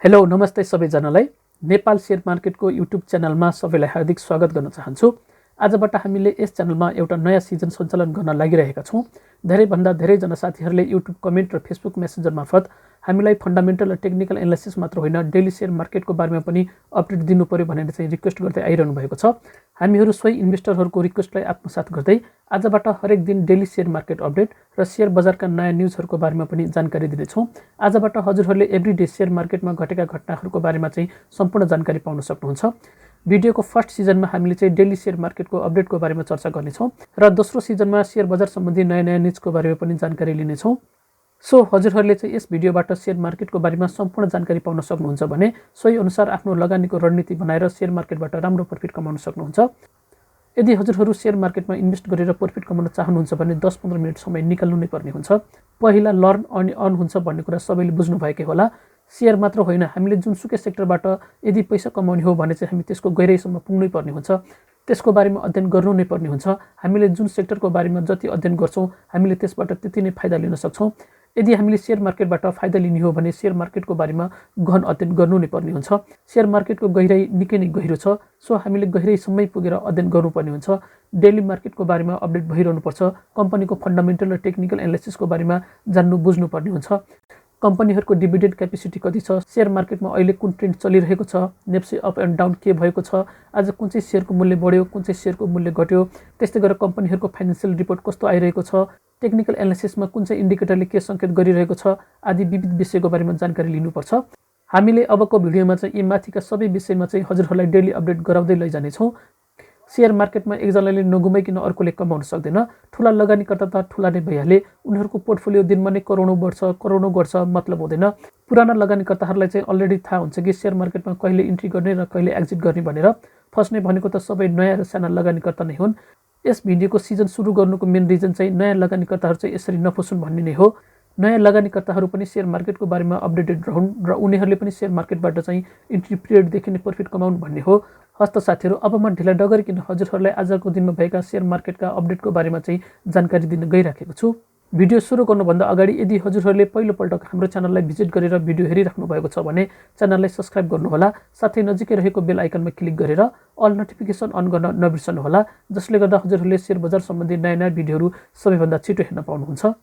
Hello नमस्ते सबैजनालाई। Nepal share मार्केटको YouTube च्यानलमा सबैलाई हार्दिक स्वागत गर्न चाहन्छु। आजबाट हामीले यस च्यानलमा एउटा नयाँ सिजन सञ्चालन गर्न लागिरहेका छौँ। धेरैभन्दा धेरैजना साथीहरूले युट्युब कमेन्ट र फेसबुक मेसेन्जर मार्फत हामीलाई फन्डामेन्टल र टेक्निकल एनालाइसिस मात्र होइन डेली शेयर मार्केटको बारेमा पनि अपडेट दिनु पर्यो भनेर चाहिँ रिक्वेस्ट गर्दै आइरहनु भएको छ। हामीहरू सोही इन्भेस्टरहरूको रिक्वेस्टलाई आत्मसात गर्दै आजबाट हरेक दिन डेली शेयर मार्केट अपडेट र शेयर बजारका नयाँ न्युजहरूको बारेमा पनि जानकारी दिनेछौँ। आजबाट हजुरहरूले एभ्रीडे शेयर मार्केटमा घटेका घटनाहरूको बारेमा चाहिँ सम्पूर्ण जानकारी पाउन सक्नुहुन्छ। भिडियोको फर्स्ट सिजनमा हामीले चाहिँ डेली शेयर मार्केटको अपडेटको बारेमा चर्चा गर्नेछौँ र दोस्रो सिजनमा शेयर बजार सम्बन्धी नयाँ नयाँ न्युजको बारेमा पनि जानकारी लिनेछौँ। सो हजुरहरूले चाहिँ यस भिडियोबाट शेयर मार्केटको बारेमा सम्पूर्ण जानकारी पाउन सक्नुहुन्छ भने सोही अनुसार आफ्नो लगानीको रणनीति बनाएर शेयर मार्केटबाट राम्रो प्रफिट कमाउन सक्नुहुन्छ। यदि हजुरहरू शेयर मार्केटमा इन्भेस्ट गरेर प्रफिट कमाउन चाहनुहुन्छ भने 10-15 मिनट समय निकाल्नु नै पर्ने हुन्छ। पहिला लर्न अनि अर्न हुन्छ भन्ने कुरा सबैले बुझ्नु भएकै होला। शेयर मात्र होइन, हामीले जुनसुकै सेक्टरबाट यदि पैसा कमाउने हो भने चाहिँ हामी त्यसको गहिराइसम्म पुग्नै पर्ने हुन्छ, त्यसको बारेमा अध्ययन गर्नु नै पर्ने हुन्छ। हामीले जुन सेक्टरको बारेमा जति अध्ययन गर्छौँ हामीले त्यसबाट त्यति नै फाइदा लिन सक्छौँ। यदि हामीले शेयर मार्केटबाट फाइदा लिने हो भने शेयर मार्केटको बारेमा गहन अध्ययन गर्नु नै पर्ने हुन्छ। शेयर मार्केटको गहिराई निकै नै गहिरो छ, सो हामीले गहिराइसम्मै पुगेर अध्ययन गर्नुपर्ने हुन्छ। डेली मार्केटको बारेमा अपडेट भइरहनुपर्छ। कम्पनीको फन्डामेन्टल र टेक्निकल एनालाइसिसको बारेमा जान्नु बुझ्नुपर्ने हुन्छ। कम्पनीहरूको डिभिडेन्ड क्यापेसिटी कति छ, शेयर मार्केटमा अहिले कुन ट्रेन्ड चलिरहेको छ, नेप्सी अप एन्ड डाउन के भएको छ, आज कुन चाहिँ शेयरको मूल्य बढ्यो, कुन चाहिँ शेयरको मूल्य घट्यो, त्यस्तै गरेर कम्पनीहरूको फाइनेन्सियल रिपोर्ट कस्तो आइरहेको छ, टेक्निकल एनालाइसिसमा कुन चाहिँ इन्डिकेटरले के सङ्केत गरिरहेको छ आदि विविध विषयको बारेमा जानकारी लिनुपर्छ। हामीले अबको भिडियोमा चाहिँ यी माथिका सबै विषयमा चाहिँ हजुरहरूलाई डेली अपडेट गराउँदै लैजानेछौँ। शेयर मार्केटमा एकजनाले नगुमाइकन अर्कोले कमाउन सक्दैन। ठुला लगानीकर्ता त ठुला नै भइहाले, उनीहरूको पोर्टफोलियो दिनमा नै करोडौँ बढ्छ मतलब हुँदैन। पुराना लगानीकर्ताहरूलाई चाहिँ अलरेडी थाहा हुन्छ कि शेयर मार्केटमा कहिले इन्ट्री गर्ने र कहिले एक्जिट गर्ने भनेर। फस्ने भनेको त सबै नयाँ र साना लगानीकर्ता नै हुन्। यस भिडियोको सिजन सुरु गर्नुको मेन रिजन चाहिँ नयाँ लगानीकर्ताहरू चाहिँ यसरी नफसुन् भन्ने नै हो। नयाँ लगानीकर्ताहरू पनि शेयर मार्केटको बारेमा अपडेटेड रहन् र उनीहरूले पनि शेयर मार्केटबाट चाहिँ इन्ट्री पिरियडदेखि नै प्रफिट कमाउन् भन्ने हो। हस्त साथीहरू, अब म ढिला नगरिकन हजुरहरूलाई आजको दिनमा भएका शेयर मार्केटका अपडेटको बारेमा चाहिँ जानकारी दिन गइराखेको छु। भिडियो सुरु गर्नुभन्दा अगाडि यदि हजुरहरूले पहिलोपल्ट हाम्रो च्यानललाई भिजिट गरेर भिडियो हेरिराख्नु भएको छ भने च्यानललाई सब्सक्राइब गर्नुहोला। साथै नजिकै रहेको बेल आइकनमा क्लिक गरेर अल नोटिफिकेसन अन गर्न नबिर्सनुहोला, जसले गर्दा हजुरहरूले शेयर बजार सम्बन्धी नयाँ नयाँ भिडियोहरू सबैभन्दा छिटो हेर्न पाउनुहुन्छ।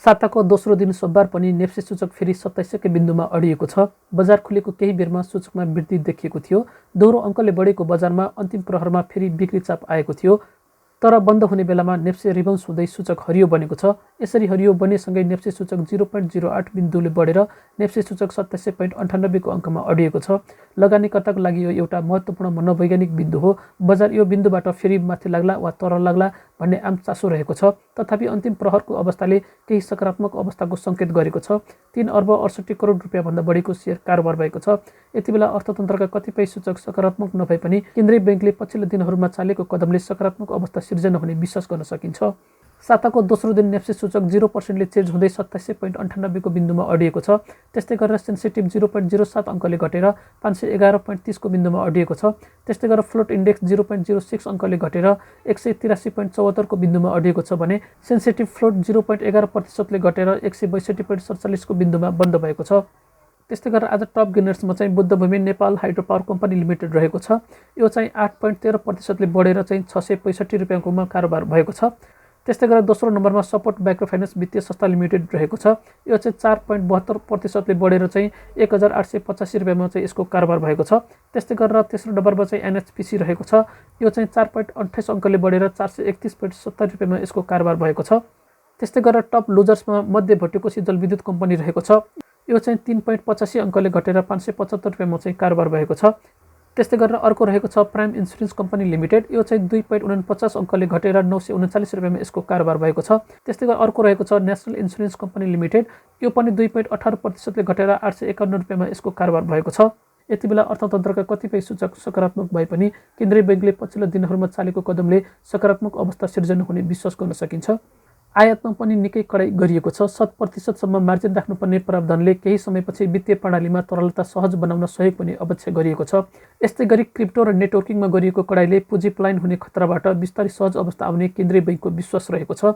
साताको दोस्रो दिन सोमबार पनि नेप्सी सूचक फेरि 2700 बिन्दुमा अडिएको छ। बजार खुलेको केही बेरमा सूचकमा वृद्धि देखिएको थियो। दोहोरो अङ्कले बढेको बजारमा अन्तिम प्रहरमा फेरि बिक्री चाप आएको थियो, तर बन्द हुने बेलामा नेप्सी रिबाउन्स हुँदै सूचक हरियो बनेको छ। यसरी हरियो बनेसँगै नेप्सी सूचक 0.08 बिन्दुले बढेर नेप्सी सूचक 2798 को अङ्कमा अडिएको छ। लगानीकर्ताको लागि यो एउटा महत्त्वपूर्ण मनोवैज्ञानिक बिन्दु हो। बजार यो बिन्दुबाट फेरि माथि लाग्ला वा तल लाग्ला भन्ने आम चासो रहेको छ। तथापि अन्तिम प्रहरको अवस्थाले केही सकारात्मक अवस्थाको सङ्केत गरेको छ। 3 अर्ब 68 करोड रुपियाँभन्दा बढीको शेयर कारोबार भएको छ। यति बेला अर्थतन्त्रका कतिपय सूचक सकारात्मक नभए पनि केन्द्रीय ब्याङ्कले पछिल्लो दिनहरूमा चालेको कदमले सकारात्मक अवस्था सिर्जना हुने विश्वास गर्न सकिन्छ। साताको दोस्रो दिन नेप्सी सूचक 0% चेन्ज हुँदै 2798 को बिन्दुमा अडिएको छ। त्यस्तै गरेर सेन्सिटिभ 0.07 अङ्कले घटेर 511.30 को बिन्दुमा अडिएको छ। त्यस्तै गरेर फ्लोट इन्डेक्स 0.06 अङ्कले घटेर 183.74 को बिन्दुमा अडिएको छ भने सेन्सिटिभ फ्लोट 0.11% घटेर 162.47 को बिन्दुमा बन्द भएको छ। त्यस्तै गरेर आज टप गेनर्समा चाहिँ Buddhabhumi Nepal hydro power company limited रहेको छ। यो चाहिँ 8.13% बढेर चाहिँ 665 रुपियाँकोमा कारोबार भएको छ। त्यस्तै गरेर दोस्रो नम्बरमा सपोर्ट माइक्रो फाइनेन्स वित्तीय संस्था लिमिटेड रहेको छ। यो चाहिँ 4.72% बढेर चाहिँ 1885 रुपियाँमा चाहिँ यसको कारोबार भएको छ। त्यस्तै गरेर तेस्रो नम्बरमा चाहिँ एनएचपिसी रहेको छ। यो चाहिँ 4.28 अङ्कले बढेर 431.70 रुपियाँमा यसको कारोबार भएको छ। त्यस्तै गरेर टप लुजर्समा मध्य भट्टकोशी जलविद्युत कम्पनी रहेको छ। यो चाहिँ 3.85 अङ्कले घटेर 575 रुपियाँमा चाहिँ कारोबार भएको छ। त्यस्तै गरेर अर्को रहेको छ प्राइम इन्सुरेन्स कम्पनी लिमिटेड। यो चाहिँ 2.49 अङ्कले घटेर 939 रुपियाँमा यसको कारोबार भएको छ। त्यस्तै गरेर अर्को रहेको छ नेसनल इन्सुरेन्स कम्पनी लिमिटेड। यो पनि 2.18% घटेर 851 रुपियाँमा यसको कारोबार भएको छ। यति बेला अर्थतन्त्रका कतिपय सूचक सकारात्मक भए पनि केन्द्रीय ब्याङ्कले पछिल्लो दिनहरूमा चालेको कदमले सकारात्मक अवस्था सिर्जना हुने विश्वास गर्न सकिन्छ। आयातमा पनि निकै कडाइ गरिएको छ। 100% मार्जिन राख्नुपर्ने प्रावधानले केही समयपछि वित्तीय प्रणालीमा तरलता सहज बनाउन सहयोग पनि अपेक्षा गरिएको छ। यस्तै गरी क्रिप्टो र नेटवर्किङमा गरिएको कडाइले पुँजी पलायन हुने खतराबाट बिस्तारै सहज अवस्था आउने केन्द्रीय बैंकको विश्वास रहेको छ।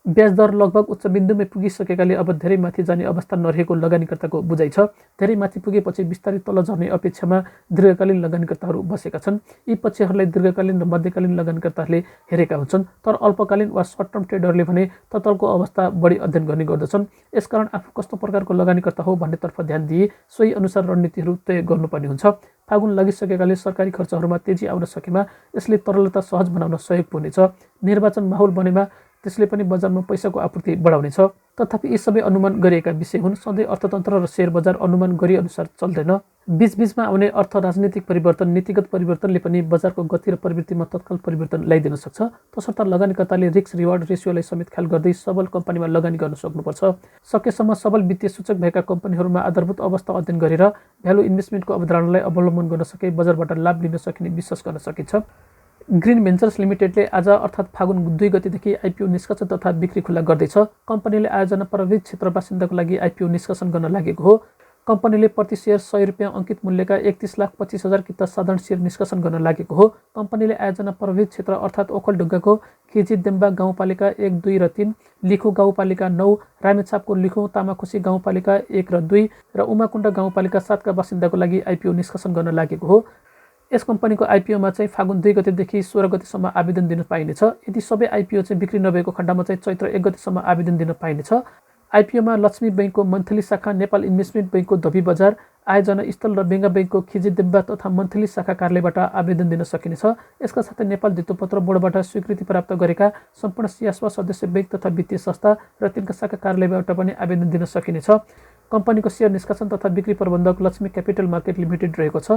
ब्याज दर लगभग उच्च बिन्दुमै पुगिसकेकाले अब धेरै माथि जाने अवस्था नरहेको लगानीकर्ताको बुझाइ छ। धेरै माथि पुगेपछि बिस्तारै तल झर्ने अपेक्षामा दीर्घकालीन लगानीकर्ताहरू बसेका छन्। यी पक्षहरूलाई दीर्घकालीन र मध्यकालीन लगानीकर्ताहरूले हेरेका हुन्छन्, तर अल्पकालीन वा सर्ट टर्म ट्रेडरले भने तत्तलको अवस्था बढी अध्ययन गर्ने गर्दछन्। यसकारण आफू कस्तो प्रकारको लगानीकर्ता हो भन्नेतर्फ ध्यान दिए सोही अनुसार रणनीतिहरू तय गर्नुपर्ने हुन्छ। फागुन लागिसकेकाले सरकारी खर्चहरूमा तेजी आउन सकेमा यसले तरलता सहज बनाउन सहयोग पुग्नेछ। निर्वाचन माहौल बनेमा त्यसले पनि बजारमा पैसाको आपूर्ति बढाउनेछ। तथापि यी सबै अनुमान गरिएका विषय हुन्। सधैँ अर्थतन्त्र र शेयर बजार अनुमान गरी अनुसार चल्दैन। बीचबीचमा आउने अर्थ राजनीतिक परिवर्तन, नीतिगत परिवर्तनले पनि बजारको गति र प्रवृत्तिमा तत्काल परिवर्तन ल्याइदिन सक्छ। तसर्थ लगानीकर्ताले रिस्क रिवार्ड रेसियोलाई समेत ख्याल गर्दै सबल कम्पनीमा लगानी गर्न सक्नुपर्छ। सकेसम्म सबल वित्तीय सूचक भएका कम्पनीहरूमा आधारभूत अवस्था अध्ययन गरेर भ्यालु इन्भेस्टमेन्टको अवधारणालाई अवलम्बन गर्न सके बजारबाट लाभ लिन सकिने विश्वास गर्न सकिन्छ। ग्रिन भेन्चर्स लिमिटेडले आज अर्थात् फागुन 2 गतेदेखि आइपिओ निष्कासन तथा बिक्री खुला गर्दैछ। कम्पनीले आयोजना प्रभावित क्षेत्र बासिन्दाको लागि आइपिओ निष्कासन गर्न लागेको हो। कम्पनीले प्रति शेयर 100 रुपियाँ अङ्कित मूल्यका 31,25,000 किता साधारण शेयर निष्कासन गर्न लागेको हो। कम्पनीले आयोजना प्रभावित क्षेत्र अर्थात् ओखलढुङ्गाको केजीदेम्बा गाउँपालिका 1, 2 र 3, लिखु गाउँपालिका 9, रामेछापको लिखु, तामाखुसी गाउँपालिका 1 र 2 र उमाकुण्ड गाउँपालिका 7 का बासिन्दाको लागि आइपिओ निष्कासन गर्न लागेको हो। यस कम्पनीको आइपिओमा चाहिँ फागुन 2 गतेदेखि 16 गतेसम्म आवेदन दिन पाइनेछ। यदि सबै आइपिओ चाहिँ बिक्री नभएको खण्डमा चाहिँ चैत्र 1 गतेसम्म आवेदन दिन पाइनेछ। आइपिओमा लक्ष्मी बैंकको मन्थली शाखा, नेपाल इन्भेस्टमेन्ट बैंकको धोबी बजार आयोजना स्थल र बेङ्गा बैंकको खिजिदेम्बा तथा मन्थली शाखा कार्यालयबाट आवेदन दिन सकिनेछ। यसका साथै नेपाल धितोपत्र बोर्डबाट स्वीकृति प्राप्त गरेका सम्पूर्ण सियास्वा सदस्य बैंक तथा वित्तीय संस्था र तिनका शाखा कार्यालयबाट पनि आवेदन दिन सकिनेछ। कम्पनीको शेयर निष्कासन तथा बिक्री प्रबन्धक लक्ष्मी क्यापिटल मार्केट लिमिटेड रहेको छ।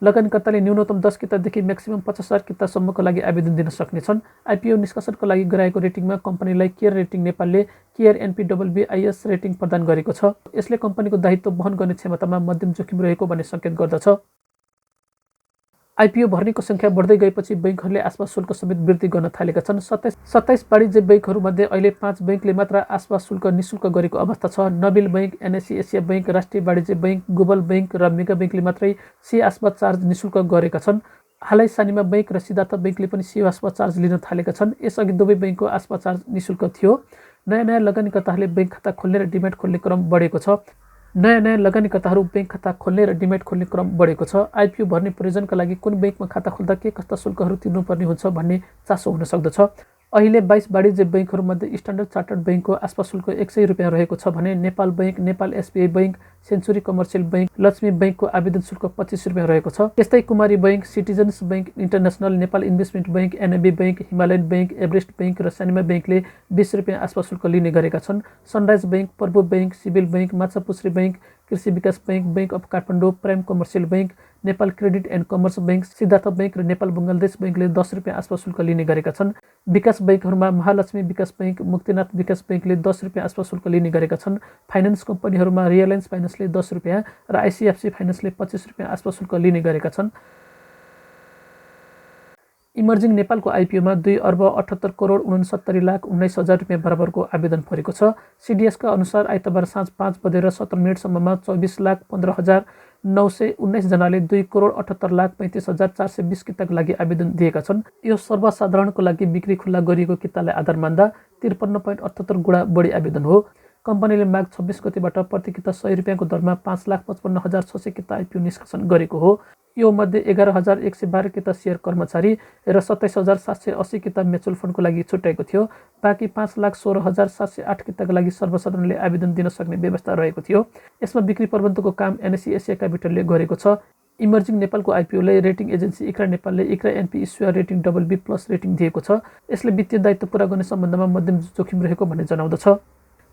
लगानीकर्ताले न्यूनतम 10 कितादेखि म्याक्सिमम 50,000 कितासम्मको लागि आवेदन दिन सक्नेछन्। आइपिओ निष्कासनको लागि गराएको रेटिङमा कम्पनीलाई केयर रेटिङ नेपालले केयर NPBBIS रेटिङ प्रदान गरेको छ। यसले कम्पनीको दायित्व वहन गर्ने क्षमतामा मध्यम जोखिम रहेको भन्ने सङ्केत गर्दछ। आइपिओ भर्नेको सङ्ख्या बढ्दै गएपछि बैंकहरूले आसपास शुल्क समेत वृद्धि गर्न थालेका छन्। 27 वाणिज्य बैंकहरूमध्ये अहिले 5 बैंकले मात्र आसपास शुल्क निःशुल्क गरेको अवस्था छ। Nabil bank, NSE Asia bank, राष्ट्रिय वाणिज्य बैंक, गुगल बैंक र मेगा बैंकले मात्रै सी आसपास चार्ज निःशुल्क गरेका छन्। हालै सानिमा बैंक र सिद्धार्थ बैंकले पनि सी आसपास चार्ज लिन थालेका छन्। यसअघि दुवै बैंकको आसपास चार्ज निःशुल्क थियो। नयाँ लगानीकर्ताहरूले बैंक खाता खोल्ने र डिमेट खोल्ने क्रम बढेको छ। नयाँ लगानीकर्ताहरू बैंक खाता खोल्ने र डिमेट खोल्ने क्रम बढेको छ। आइपिओ भर्ने प्रयोजनका लागि कुन बैंकमा खाता खोल्दा के कस्ता शुल्कहरू तिर्नुपर्ने हुन्छ भन्ने चासो हुन सक्दछ। अहिले 22 वाणिज्य बैंकहरूमध्ये स्ट्यान्डर्ड चार्टर्ड बैंकको आसपास शुल्क 100 रुपियाँ रहेको छ भने Nepal bank, Nepal SBI bank, century commercial bank, Laxmi बैंकको आवेदन शुल्क 25 रुपियाँ रहेको छ। त्यस्तै Kumari bank, citizens bank international, Nepal investment bank, NAB bank, Himalayan bank, Everest bank र सानिमा बैंकले 20 रुपियाँ आसपास शुल्क लिने गरेका छन्। सनराइज बैंक, प्रभु बैंक, सिभिल बैंक, माछापुछ्री बैंक, कृषि विकास bank, bank of Kathmandu, prime commercial bank, Nepal credit and commerce bank, Siddhartha bank र नेपाल बङ्गलादेश बैंकले 10 रुपियाँ आसपास शुल्क लिने गरेका छन्। विकास बैंकहरूमा महालक्ष्मी विकास बैंक, मुक्तिनाथ विकास बैंकले 10 रुपियाँ आसपास शुल्क लिने गरेका छन्। फाइनान्स कम्पनीहरूमा रिलायन्स फाइनान्सले 10 रुपियाँ र ICICI फाइनान्सले 25 रुपियाँ आसपास शुल्क लिने गरेका छन्। इमर्जिङ नेपालको आइपिओमा 2 अर्ब 78 करोड 69,19,000 रुपियाँ बराबरको आवेदन परेको छ। CDSका अनुसार आइतबार साँझ 5:17 24:15,15,919 जनाले 2 करोड 78,35,420 किताको लागि आवेदन दिएका छन्। यो सर्वसाधारणको लागि बिक्री खुल्ला गरिएको कितालाई आधार मान्दा 53.78 गुणा बढी आवेदन हो। कम्पनीले माघ 26 गतेबाट प्रति किता 100 रुपियाँको दरमा 5,55,600 किता आइपिओ निष्कासन गरेको हो। यो मध्ये 11,112 किता शेयर कर्मचारी र 27,780 किता म्युचुअल फन्डको लागि छुट्याएको थियो। बाँकी 5,16,708 किताको लागि सर्वसाधारणले आवेदन दिन सक्ने व्यवस्था रहेको थियो। यसमा बिक्री प्रबन्धको काम NSE एसिया क्यापिटलले गरेको छ। इमर्जिङ नेपालको आइपिओलाई रेटिङ एजेन्सी इक्रा नेपालले ICRA NP issuer rating BB+ rating दिएको छ। यसले वित्तीय दायित्व पूरा गर्ने सम्बन्धमा मध्यम जोखिम रहेको भन्ने जनाउँदछ।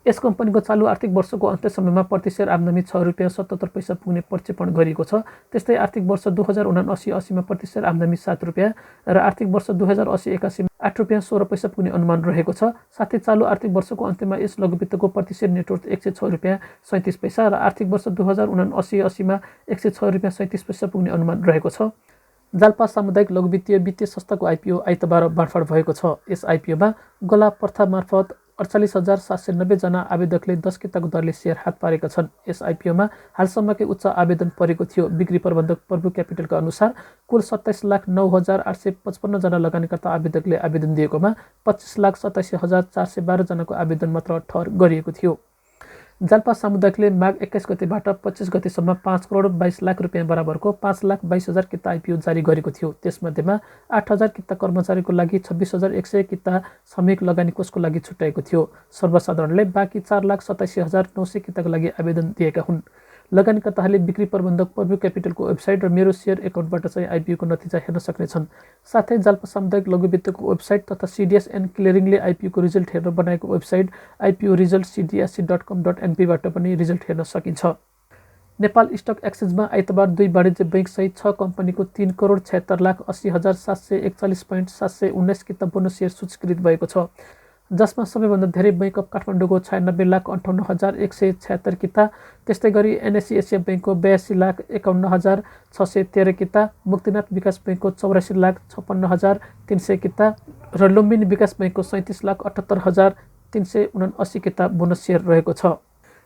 यस कम्पनीको चालु आर्थिक वर्षको अन्त्यसम्ममा प्रति शेयर आम्दानी 6 रुपियाँ 77 पैसा पुग्ने प्रक्षेपण गरिएको छ। त्यस्तै आर्थिक वर्ष 2079-80 प्रति शेयर आम्दानी 7 रुपियाँ र आर्थिक वर्ष 2080-81 8 रुपियाँ 16 पैसा पुग्ने अनुमान रहेको छ। साथै चालु आर्थिक वर्षको अन्त्यमा यस लघुवित्तको प्रति शेयर नेटवर्थ 106 रुपियाँ 37 पैसा र आर्थिक वर्ष 2079-80 106 रुपियाँ 37 पैसा पुग्ने अनुमान रहेको छ। जाल्पा सामुदायिक लघुवित्तीय वित्तीय संस्थाको आइपिओ आइतबार बाँडफाँड भएको छ। यस आइपिओमा गला प्रथा मार्फत 48,790 जना आवेदकले 10 किताको दरले सेयर हात पारेका छन्। यस आइपिओमा हालसम्मकै उच्च आवेदन परेको थियो। बिक्री प्रबन्धक प्रभु क्यापिटलका अनुसार कुल 27,09,855 जना लगानीकर्ता आवेदकले आवेदन दिएकोमा 25,87,412 जनाको आवेदन मात्र ठहर गरिएको थियो। जाल्पा सामुदायिकले माघ 21 गतेबाट 25 गतेसम्म 5 करोड 22 लाख रुपियाँ बराबरको 5,22,000 किता आइपिओ जारी गरेको थियो। त्यसमध्येमा 8,000 किता कर्मचारीको लागि, 26,100 किता सामूहिक लगानी कोषको लागि छुट्याएको थियो। सर्वसाधारणले बाँकी 4,87,900 किताको लागि आवेदन दिएका हुन्। लगानीकर्ताहरूले बिक्री प्रबन्धक प्रभु क्यापिटलको वेबसाइट र मेरो सेयर एकाउन्टबाट चाहिँ आइपिओको नतिजा हेर्न सक्नेछन्। साथै जाल्पा सामुदायिक लघु वित्तको वेबसाइट तथा CDS एन्ड क्लियरिङले आइपिओको रिजल्ट हेर्न बनाएको वेबसाइट IPO result cdsc.com.np बाट पनि रिजल्ट हेर्न सकिन्छ। नेपाल स्टक एक्सचेन्जमा आइतबार 2 वाणिज्य बैंक सहित 6 कम्पनीको 3,76,80,741.719 किता बोनस सेयर सूचीकृत भएको छ, जसमा सबैभन्दा धेरै बैंक अफ काठमाडौँको 96,58,176 किता, त्यस्तै गरी NSE एसिया बैंकको 82,51,613 किता, मुक्तिनाथ विकास बैंकको 84,56,300 किता र लुम्बिनी विकास बैंकको 37,78,379 किता बोनस सेयर रहेको छ।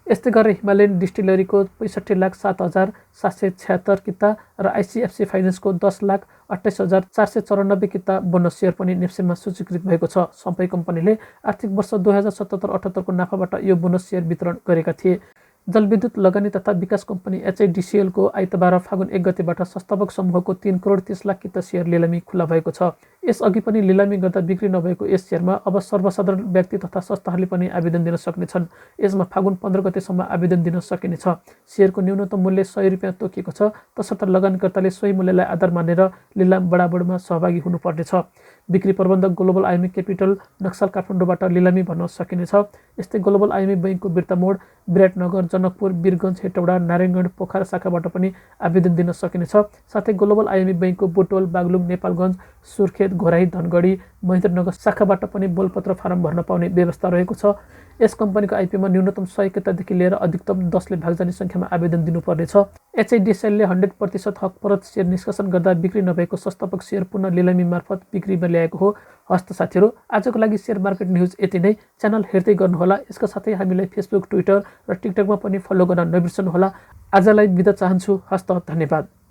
यस्तै गरेर हिमालयन डिस्टिलरीको 65,07,776 किता र ICFC फाइनेन्सको 10,28,494 किता बोनस सेयर पनि नेप्सेमा सूचीकृत भएको छ। सबै कम्पनीले आर्थिक वर्ष 2077-78 को नाफाबाट यो बोनस सेयर वितरण गरेका थिए। जलविद्युत लगानी तथा विकास कम्पनी HIDCL को आइतबार फागुन 1 गतेबाट संस्थापक समूहको 3 करोड 30 लाख किता सेयर लिलामी खुला भएको छ। यसअघि पनि लिलामी गर्दा बिक्री नभएको यस सेयरमा अब सर्वसाधारण व्यक्ति तथा संस्थाहरूले पनि आवेदन दिन सक्नेछन्। यसमा फागुन 15 गतेसम्म आवेदन दिन सकिनेछ। सेयरको न्यूनतम मूल्य 100 रुपियाँ तोकिएको छ, तसर्थ लगानीकर्ताले सोही मूल्यलाई आधार मानेर लिलाम बडाबडमा सहभागी हुनुपर्नेछ। बिक्री प्रबन्धक ग्लोबल आइएमई क्यापिटल नक्सल काठमाडौँबाट लिलामी भर्न सकिनेछ। यस्तै ग्लोबल आइएमई बैंकको बिर्तामोड, विराटनगर, जनकपुर, वीरगञ्ज, हेटौडा, नारायणगढ, पोखरा शाखाबाट पनि आवेदन दिन सकिनेछ। साथै ग्लोबल आइएमई बैंकको बुटवल, बागलुङ, नेपालगञ्ज, सुर्खेत, घोराई, धनगढी, महेन्द्रनगर शाखाबाट पनि बोलपत्र फारम भर्न पाउने व्यवस्था रहेको छ। यस कम्पनीको आइपिओमा न्यूनतम 100 कितादेखि लिएर अधिकतम 10ले भाग जाने संख्यामा आवेदन दिनुपर्नेछ। HIDCL ले 100% हक परत सेयर निष्कासन गर्दा बिक्री नभएको संस्थापक सेयर पुनः लिलामी मार्फत बिक्रीमा ल्याएको हो। हस्त साथीहरू, आजको लागि सेयर मार्केट न्युज यति नै। च्यानल हेर्दै गर्नुहोला। यसका साथै हामीलाई फेसबुक, ट्विटर र टिकटकमा पनि फलो गर्न नबिर्सनुहोला। आजलाई बिदा चाहन्छु। हस्त, धन्यवाद।